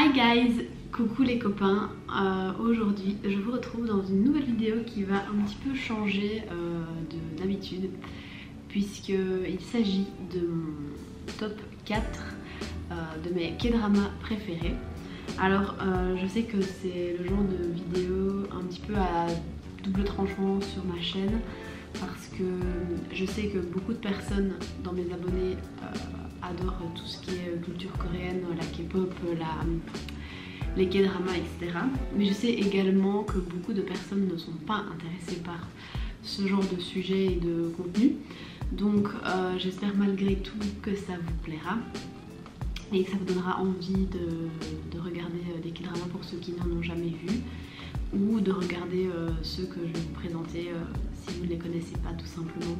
Hi guys, coucou les copains, aujourd'hui je vous retrouve dans une nouvelle vidéo qui va un petit peu changer d'habitude puisqu'il s'agit de mon top 4 de mes K-dramas préférés. Alors je sais que c'est le genre de vidéo un petit peu à double tranchant sur ma chaîne parce que je sais que beaucoup de personnes dans mes abonnés adorent tout ce qui est culture coréenne, la K-pop, les K-dramas, etc. Mais je sais également que beaucoup de personnes ne sont pas intéressées par ce genre de sujet et de contenu. Donc j'espère malgré tout que ça vous plaira et que ça vous donnera envie de regarder des K-dramas pour ceux qui n'en ont jamais vu, ou de regarder ceux que je vais vous présenter si vous ne les connaissez pas tout simplement.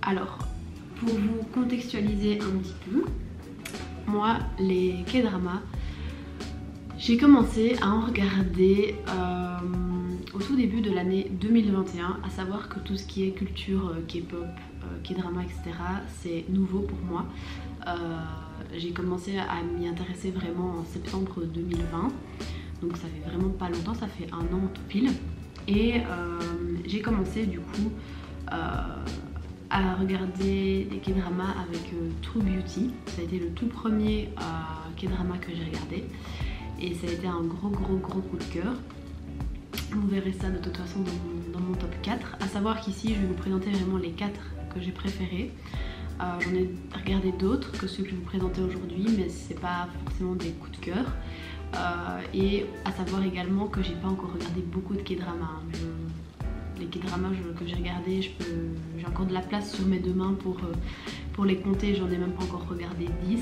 Alors, pour vous contextualiser un petit peu, moi les K-dramas, j'ai commencé à en regarder au tout début de l'année 2021, à savoir que tout ce qui est culture K-pop, K-drama, etc. c'est nouveau pour moi. J'ai commencé à m'y intéresser vraiment en septembre 2020, donc ça fait vraiment pas longtemps, ça fait un an tout pile. Et j'ai commencé du coup à regarder des K-dramas avec True Beauty. Ça a été le tout premier K-drama que j'ai regardé et ça a été un gros coup de cœur. Vous verrez ça de toute façon dans mon top 4, à savoir qu'ici je vais vous présenter vraiment les 4 que j'ai préférés. J'en ai regardé d'autres que ceux que je vais vous présenter aujourd'hui, mais c'est pas forcément des coups de cœur. Et à savoir également que j'ai pas encore regardé beaucoup de K-dramas. Les K-dramas que j'ai regardés, j'ai encore de la place sur mes deux mains pour les compter, j'en ai même pas encore regardé 10.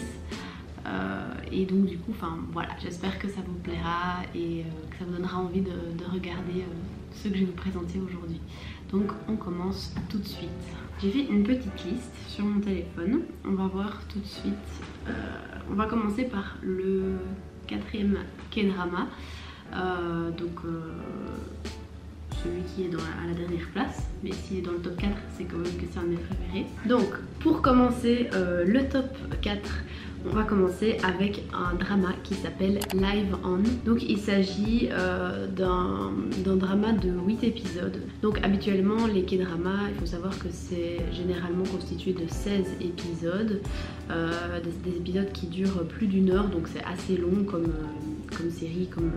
Et donc du coup, voilà, j'espère que ça vous plaira et que ça vous donnera envie de regarder ceux que je vais vous présenter aujourd'hui. Donc on commence tout de suite. J'ai fait une petite liste sur mon téléphone, on va voir tout de suite. On va commencer par le 4e K-drama, celui qui est à la dernière place, mais s'il est dans le top 4, c'est quand même que c'est un de mes préférés. Donc pour commencer le top 4, on va commencer avec un drama qui s'appelle Live On. Donc il s'agit d'un drama de 8 épisodes. Donc habituellement les K-dramas, il faut savoir que c'est généralement constitué de 16 épisodes, des épisodes qui durent plus d'1 heure, donc c'est assez long comme série, comme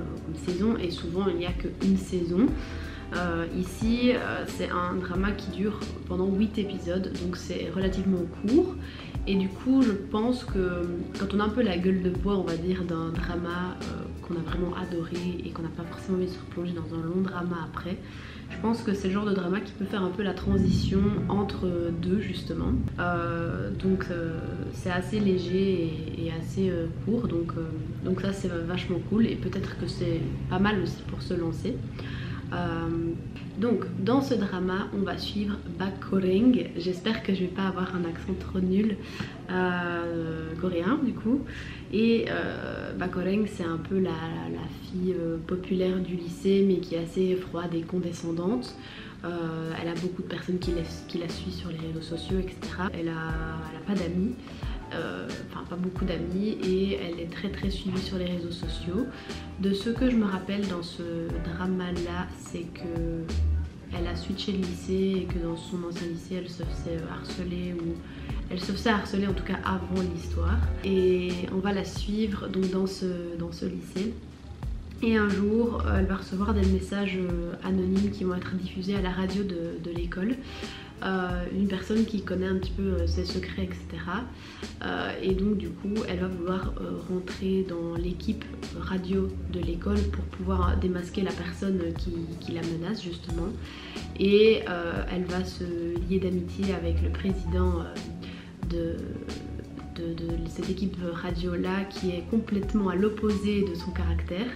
saison, et souvent il n'y a qu'une saison. Ici c'est un drama qui dure pendant 8 épisodes, donc c'est relativement court. Et du coup je pense que quand on a un peu la gueule de bois, on va dire, d'un drama qu'on a vraiment adoré et qu'on n'a pas forcément envie de se replonger dans un long drama après, je pense que c'est le genre de drama qui peut faire un peu la transition entre deux justement. Donc c'est assez léger et assez court, donc ça c'est vachement cool et peut-être que c'est pas mal aussi pour se lancer. Donc dans ce drama on va suivre Bakoreng. J'espère que je vais pas avoir un accent trop nul coréen du coup. Et Bakoreng c'est un peu la fille populaire du lycée, mais qui est assez froide et condescendante. Elle a beaucoup de personnes qui la suivent sur les réseaux sociaux, etc. Elle a pas d'amis, enfin pas beaucoup d'amis, et elle est très suivie sur les réseaux sociaux. De ce que je me rappelle dans ce drama là, c'est que elle a switché de lycée et que dans son ancien lycée elle se faisait harceler, ou elle se faisait harceler en tout cas avant l'histoire. Et on va la suivre donc dans ce lycée. Et un jour, elle va recevoir des messages anonymes qui vont être diffusés à la radio de l'école. Une personne qui connaît un petit peu ses secrets, etc. Et donc du coup, elle va vouloir rentrer dans l'équipe radio de l'école pour pouvoir démasquer la personne qui la menace justement. Et elle va se lier d'amitié avec le président de cette équipe radio là, qui est complètement à l'opposé de son caractère,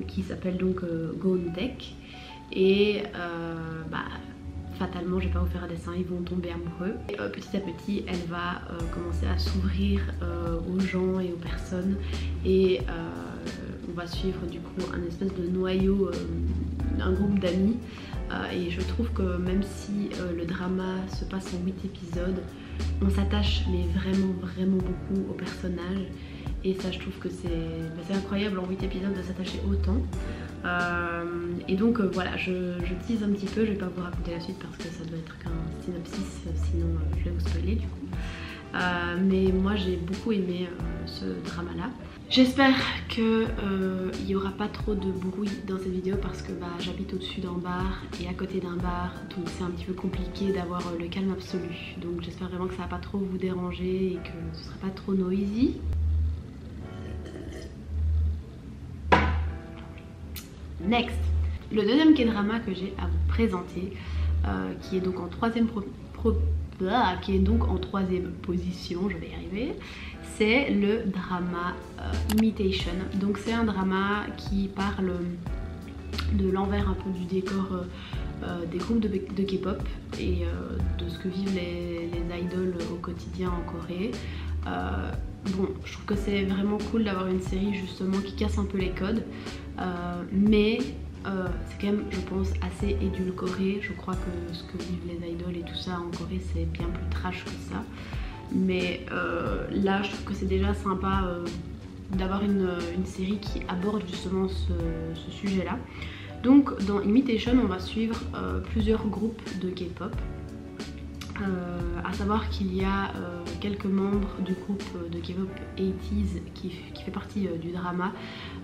qui s'appelle donc Goon-taek. Et fatalement, je vais pas vous faire un dessin, ils vont tomber amoureux. Et, petit à petit, elle va commencer à s'ouvrir aux gens et aux personnes, et on va suivre du coup un espèce de noyau, un groupe d'amis. Et je trouve que même si le drama se passe en 8 épisodes, on s'attache mais vraiment beaucoup aux personnages, et ça je trouve que c'est incroyable en 8 épisodes de s'attacher autant. Et donc voilà, je tease un petit peu, je vais pas vous raconter la suite parce que ça doit être qu'un synopsis, sinon je vais vous spoiler du coup. Mais moi j'ai beaucoup aimé ce drama là. J'espère qu'il n'y aura pas trop de bruit dans cette vidéo parce que j'habite au-dessus d'un bar et à côté d'un bar, donc c'est un petit peu compliqué d'avoir le calme absolu. Donc j'espère vraiment que ça va pas trop vous déranger et que ce sera pas trop noisy. Next, le deuxième K-drama que j'ai à vous présenter, qui est donc en troisième position, je vais y arriver, c'est le drama Imitation. Donc c'est un drama qui parle de l'envers un peu du décor des groupes de K-pop et de ce que vivent les idoles au quotidien en Corée. Bon, je trouve que c'est vraiment cool d'avoir une série justement qui casse un peu les codes, mais c'est quand même, je pense, assez édulcoré. Je crois que ce que vivent les idoles et tout ça en Corée, c'est bien plus trash que ça. Mais là, je trouve que c'est déjà sympa d'avoir une série qui aborde justement ce sujet-là. Donc, dans Imitation, on va suivre plusieurs groupes de K-pop. À savoir qu'il y a quelques membres du groupe de K-pop 80s qui fait partie du drama.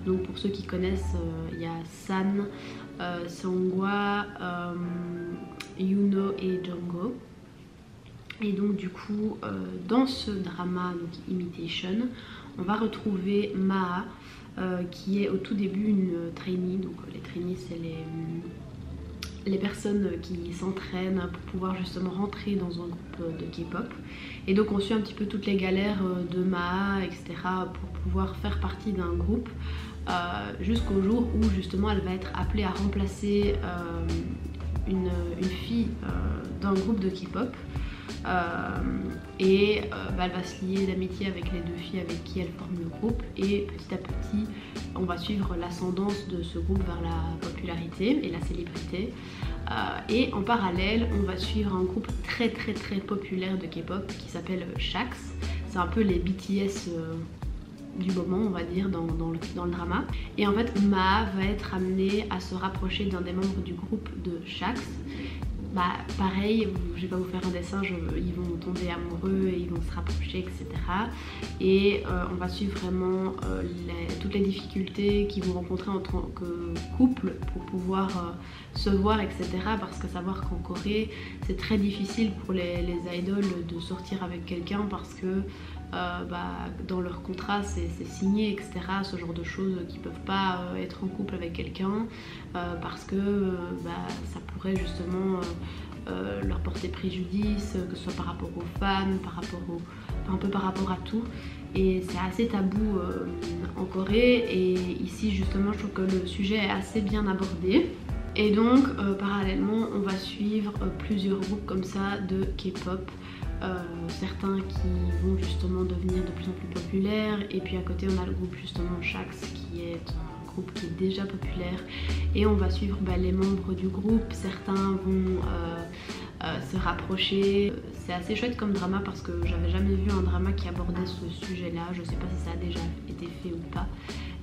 Donc pour ceux qui connaissent, il y a San, Seonghwa, Yuno et Jungkook. Et donc du coup dans ce drama, donc Imitation, on va retrouver Maa qui est au tout début une trainee. Donc les trainees c'est les personnes qui s'entraînent pour pouvoir justement rentrer dans un groupe de K-pop. Et donc on suit un petit peu toutes les galères de Maa, etc. pour pouvoir faire partie d'un groupe jusqu'au jour où justement elle va être appelée à remplacer une fille d'un groupe de K-pop. Elle va se lier d'amitié avec les deux filles avec qui elle forme le groupe, et petit à petit on va suivre l'ascendance de ce groupe vers la popularité et la célébrité. Et en parallèle on va suivre un groupe très populaire de K-pop qui s'appelle Shax. C'est un peu les BTS du moment, on va dire, dans le drama. Et en fait Maa va être amenée à se rapprocher d'un des membres du groupe de Shax. Pareil, je vais pas vous faire un dessin, ils vont tomber amoureux et ils vont se rapprocher, etc. Et on va suivre vraiment toutes les difficultés qu'ils vont rencontrer en tant que couple pour pouvoir se voir, etc. Parce que savoir qu'en Corée, c'est très difficile pour les idoles de sortir avec quelqu'un parce que dans leur contrat c'est signé, etc. Ce genre de choses qui peuvent pas être en couple avec quelqu'un parce que ça pourrait justement leur porter préjudice, que ce soit par rapport aux fans, un peu par rapport à tout. Et c'est assez tabou en Corée, et ici justement je trouve que le sujet est assez bien abordé. Et donc parallèlement on va suivre plusieurs groupes comme ça de K-pop. Certains qui vont justement devenir de plus en plus populaires, et puis à côté on a le groupe justement Shax qui est un groupe qui est déjà populaire, et on va suivre les membres du groupe. Certains vont se rapprocher. C'est assez chouette comme drama parce que j'avais jamais vu un drama qui abordait ce sujet là. Je sais pas si ça a déjà été fait ou pas,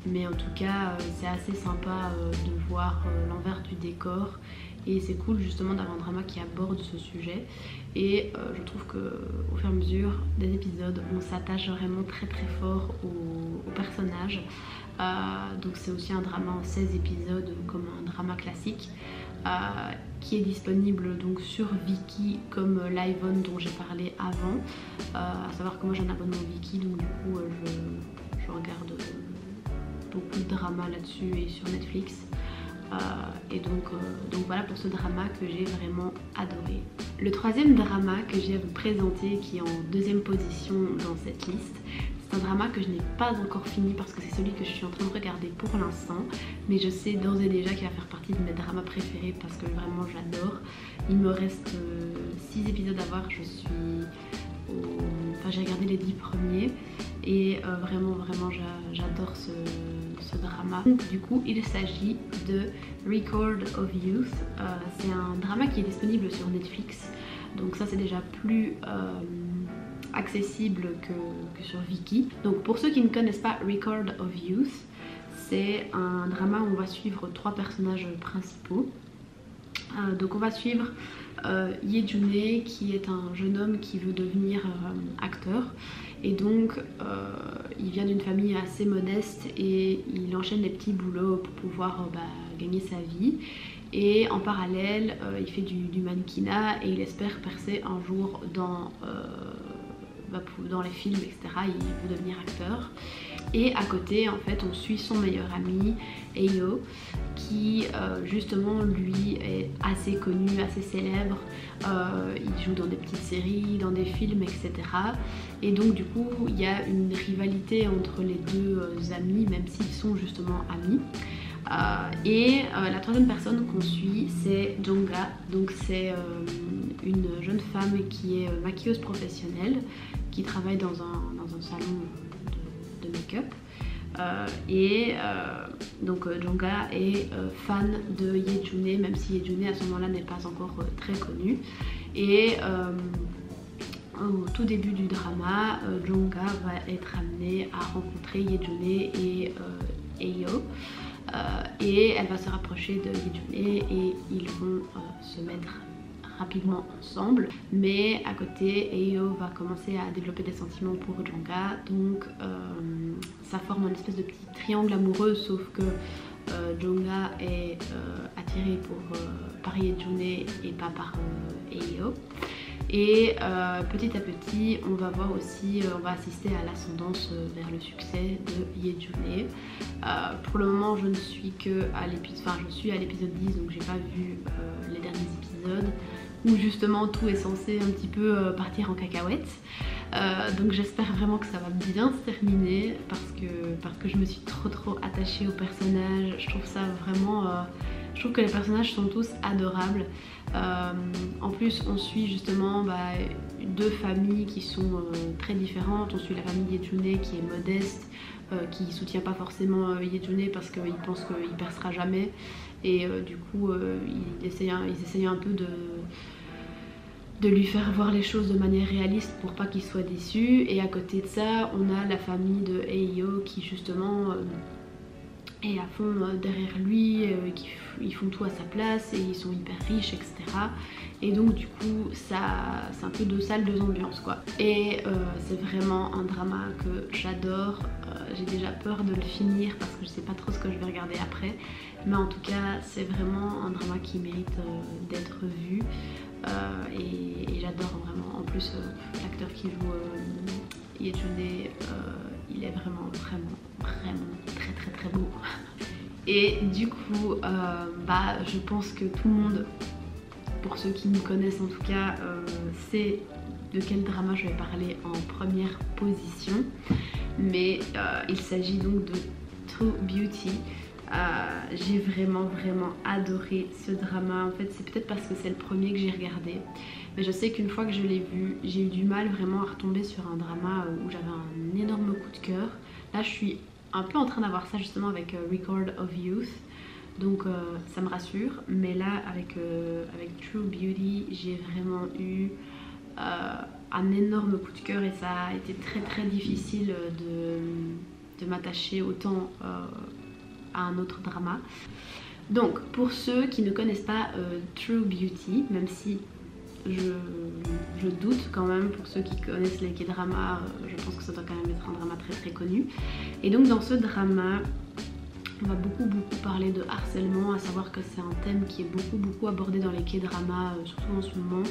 mais en tout cas c'est assez sympa de voir l'envers du décor. Et c'est cool justement d'avoir un drama qui aborde ce sujet. Et je trouve qu'au fur et à mesure des épisodes, on s'attache vraiment très fort aux personnages. Donc c'est aussi un drama en 16 épisodes comme un drama classique. Qui est disponible donc sur Viki comme Livon dont j'ai parlé avant. À savoir que moi j'ai un abonnement Viki, donc du coup je regarde beaucoup de dramas là-dessus et sur Netflix. Et donc voilà pour ce drama que j'ai vraiment adoré. Le troisième drama que j'ai à vous présenter, qui est en deuxième position dans cette liste, c'est un drama que je n'ai pas encore fini parce que c'est celui que je suis en train de regarder pour l'instant, mais je sais d'ores et déjà qu'il va faire partie de mes dramas préférés parce que vraiment j'adore. Il me reste 6 épisodes à voir, j'ai regardé les 10 premiers et vraiment j'adore ce drama. Du coup il s'agit de Record of Youth. C'est un drama qui est disponible sur Netflix, donc ça c'est déjà plus accessible que sur Viki. Donc pour ceux qui ne connaissent pas Record of Youth, c'est un drama où on va suivre 3 personnages principaux. Donc on va suivre Yejune qui est un jeune homme qui veut devenir acteur, et donc il vient d'une famille assez modeste et il enchaîne les petits boulots pour pouvoir gagner sa vie, et en parallèle il fait du mannequinat et il espère percer un jour dans les films, etc. Il veut devenir acteur. Et à côté en fait on suit son meilleur ami Eyo qui justement lui est assez connu, assez célèbre, il joue dans des petites séries, dans des films, etc. Et donc du coup il y a une rivalité entre les deux amis, même s'ils sont justement amis. La troisième personne qu'on suit c'est Jonga, donc c'est une jeune femme qui est maquilleuse professionnelle, qui travaille dans un salon de make-up. Donc Jonga est fan de Yejune, même si Yejune à ce moment-là n'est pas encore très connue. Et au tout début du drama, Jonga va être amenée à rencontrer Yejune et Eyo. Et elle va se rapprocher de Yejune et ils vont se mettre rapidement ensemble, mais à côté Eyo va commencer à développer des sentiments pour Jonga, donc ça forme une espèce de petit triangle amoureux, sauf que Jonga est attiré par Yejune et pas par Eyo. Et petit à petit on va voir aussi, on va assister à l'ascendance vers le succès de Yejune. Pour le moment je ne suis que à l'épisode, enfin je suis à l'épisode 10, donc j'ai pas vu les derniers épisodes où justement tout est censé un petit peu partir en cacahuète. Donc j'espère vraiment que ça va bien se terminer parce que je me suis trop attachée au personnage. Je trouve ça vraiment... je trouve que les personnages sont tous adorables. En plus on suit justement deux familles qui sont très différentes. On suit la famille Yejune qui est modeste, qui soutient pas forcément Yejune parce qu'il pense qu'il percera jamais, et du coup ils essayent un peu de lui faire voir les choses de manière réaliste pour pas qu'il soit déçu. Et à côté de ça on a la famille de Eyo qui justement est à fond derrière lui, ils font tout à sa place et ils sont hyper riches, etc. Et donc du coup c'est un peu deux salles, deux ambiances quoi. Et c'est vraiment un drama que j'adore. J'ai déjà peur de le finir parce que je sais pas trop ce que je vais regarder après, mais en tout cas c'est vraiment un drama qui mérite d'être vu. Et j'adore vraiment. En plus l'acteur qui joue Yejune, il est vraiment très beau. Et du coup je pense que tout le monde, pour ceux qui me connaissent en tout cas, sait de quel drama je vais parler en première position, mais il s'agit donc de True Beauty. J'ai vraiment adoré ce drama. En fait c'est peut-être parce que c'est le premier que j'ai regardé, mais je sais qu'une fois que je l'ai vu j'ai eu du mal vraiment à retomber sur un drama où j'avais un énorme coup de cœur. Là je suis un peu en train d'avoir ça justement avec Record of Youth, donc ça me rassure. Mais là avec True Beauty j'ai vraiment eu un énorme coup de cœur et ça a été très difficile de m'attacher autant à un autre drama. Donc pour ceux qui ne connaissent pas True Beauty, même si je doute quand même, pour ceux qui connaissent les K-dramas, je pense que ça doit quand même être un drama très connu. Et donc dans ce drama on va beaucoup parler de harcèlement, à savoir que c'est un thème qui est beaucoup abordé dans les K-dramas, surtout en ce moment.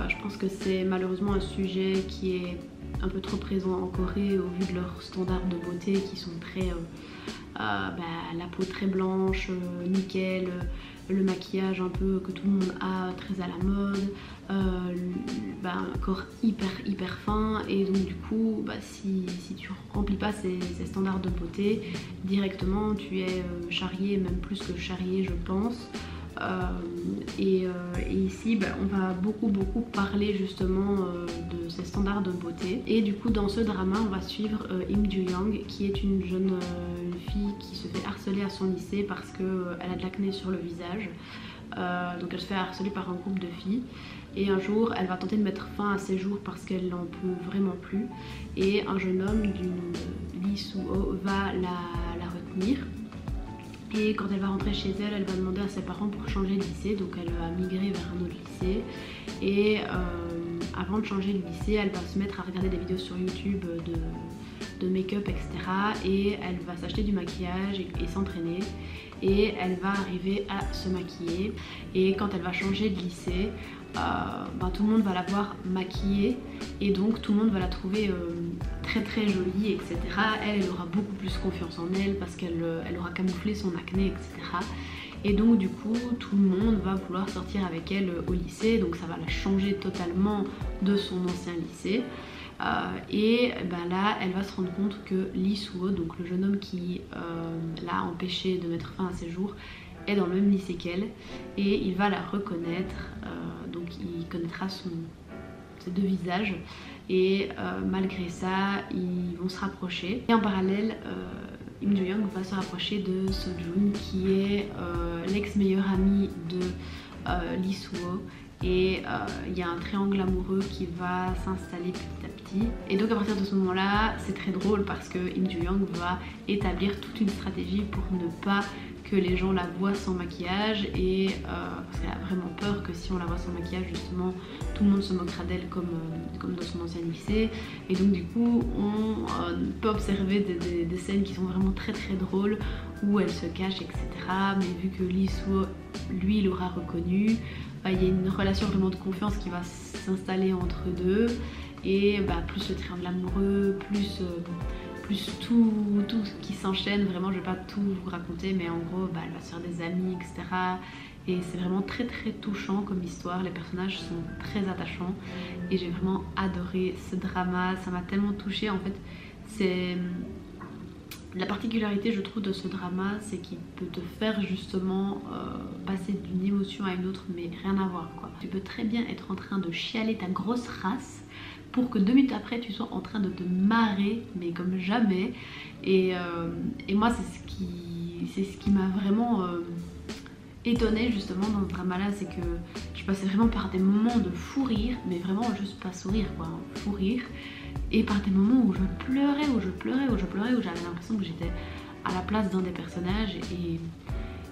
Je pense que c'est malheureusement un sujet qui est un peu trop présent en Corée au vu de leurs standards de beauté qui sont très... la peau très blanche, nickel, le maquillage un peu que tout le monde a, très à la mode, un corps hyper fin. Et donc du coup si tu remplis pas ces standards de beauté, directement tu es charrié, même plus que charrié je pense. Et ici on va beaucoup parler justement de ces standards de beauté. Et du coup dans ce drama on va suivre Im Ju-young, qui est une jeune fille qui se fait harceler à son lycée parce qu'elle a de l'acné sur le visage. donc elle se fait harceler par un groupe de filles. Et un jour, elle va tenter de mettre fin à ses jours parce qu'elle n'en peut vraiment plus. Et un jeune homme d'une Lee Soo-ho va la retenir. Et quand elle va rentrer chez elle, elle va demander à ses parents pour changer de lycée. Donc elle va migrer vers un autre lycée. Et avant de changer de lycée, elle va se mettre à regarder des vidéos sur YouTube de make-up, etc. Et elle va s'acheter du maquillage et s'entraîner. Et elle va arriver à se maquiller. Et quand elle va changer de lycée, tout le monde va la voir maquillée. Et donc tout le monde va la trouver très jolie, etc. Elle aura beaucoup plus confiance en elle parce qu'elle aura camouflé son acné, etc. Et donc du coup tout le monde va vouloir sortir avec elle au lycée. Donc ça va la changer totalement de son ancien lycée. Et là elle va se rendre compte que Lee Soo-ho, donc le jeune homme qui l'a empêché de mettre fin à ses jours, est dans le même lycée qu'elle. Et il va la reconnaître, donc il connaîtra ses deux visages. Et malgré ça ils vont se rapprocher. Et en parallèle Im Joo-young va se rapprocher de Seo-joon qui est l'ex-meilleur ami de Lee Soo-ho. Et il y a un triangle amoureux qui va s'installer petit à petit. Et donc à partir de ce moment là c'est très drôle parce que Im Joo-young va établir toute une stratégie pour ne pas que les gens la voient sans maquillage. Et parce qu'elle a vraiment peur que si on la voit sans maquillage justement tout le monde se moquera d'elle comme dans son ancien lycée. Et donc du coup on peut observer des scènes qui sont vraiment très drôles où elle se cache, etc. Mais vu que Lee Soo-ho lui l'aura reconnu, il y a une relation vraiment de confiance qui va s'installer entre deux. Et plus le triangle amoureux, plus tout ce qui s'enchaîne. Vraiment je vais pas tout vous raconter, mais en gros elle va se faire des amis, etc. Et c'est vraiment très touchant comme histoire. Les personnages sont très attachants et j'ai vraiment adoré ce drama. Ça m'a tellement touchée. En fait c'est la particularité je trouve de ce drama, c'est qu'il peut te faire justement passer d'une émotion à une autre, mais rien à voir quoi. Tu peux très bien être en train de chialer ta grosse race pour que 2 minutes après tu sois en train de te marrer, mais comme jamais. Et moi c'est ce qui m'a vraiment étonnée justement dans ce drama là, c'est que je passais vraiment par des moments de fou rire, mais vraiment juste pas sourire quoi, fou rire. Et par des moments où je pleurais, où j'avais l'impression que j'étais à la place d'un des personnages.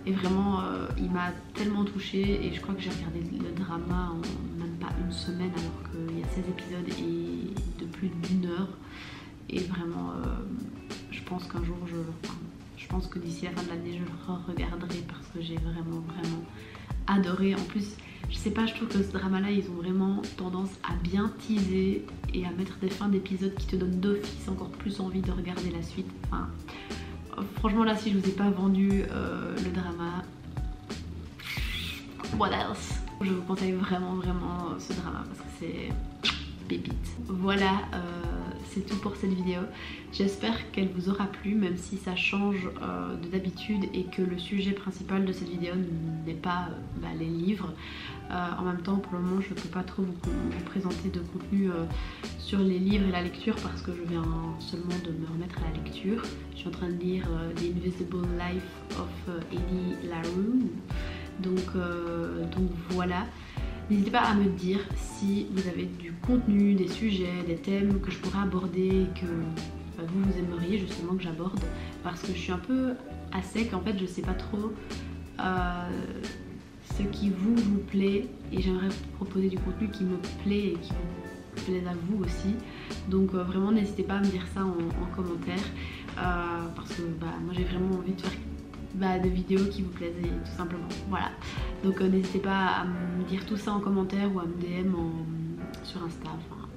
Et vraiment il m'a tellement touchée. Et je crois que j'ai regardé le drama en même pas une semaine, alors qu'il y a 16 épisodes et de plus d'1 heure. Et vraiment je pense qu'un jour je pense que d'ici la fin de l'année je le regarderai parce que j'ai vraiment adoré. En plus je sais pas, je trouve que ce drama là ils ont vraiment tendance à bien teaser et à mettre des fins d'épisodes qui te donnent d'office encore plus envie de regarder la suite. Enfin, franchement là si je vous ai pas vendu le drama, what else? Je vous conseille vraiment ce drama parce que c'est pépite. Voilà, c'est tout pour cette vidéo. J'espère qu'elle vous aura plu, même si ça change de d'habitude et que le sujet principal de cette vidéo n'est pas les livres. En même temps pour le moment je ne peux pas trop vous présenter de contenu sur les livres et la lecture parce que je viens seulement de me remettre à la lecture. Je suis en train de lire The Invisible Life of Eddie LaRue. Donc voilà. N'hésitez pas à me dire si vous avez du contenu, des sujets, des thèmes que je pourrais aborder et que vous aimeriez justement que j'aborde, parce que je suis un peu à sec en fait, je sais pas trop ce qui vous plaît et j'aimerais vous proposer du contenu qui me plaît et qui vous plaise à vous aussi. Donc vraiment n'hésitez pas à me dire ça en commentaire parce que moi j'ai vraiment envie de faire de vidéos qui vous plaisent tout simplement. Voilà, donc n'hésitez pas à me dire tout ça en commentaire ou à me DM sur Insta. Enfin,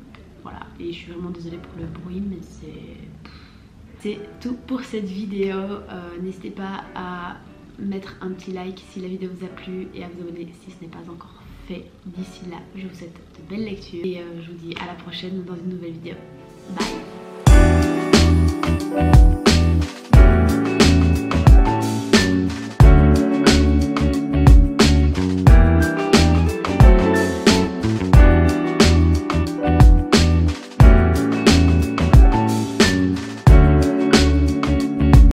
voilà, et je suis vraiment désolée pour le bruit, mais c'est tout pour cette vidéo. N'hésitez pas à mettre un petit like si la vidéo vous a plu et à vous abonner si ce n'est pas encore fait. D'ici là, je vous souhaite de belles lectures et je vous dis à la prochaine dans une nouvelle vidéo. Bye.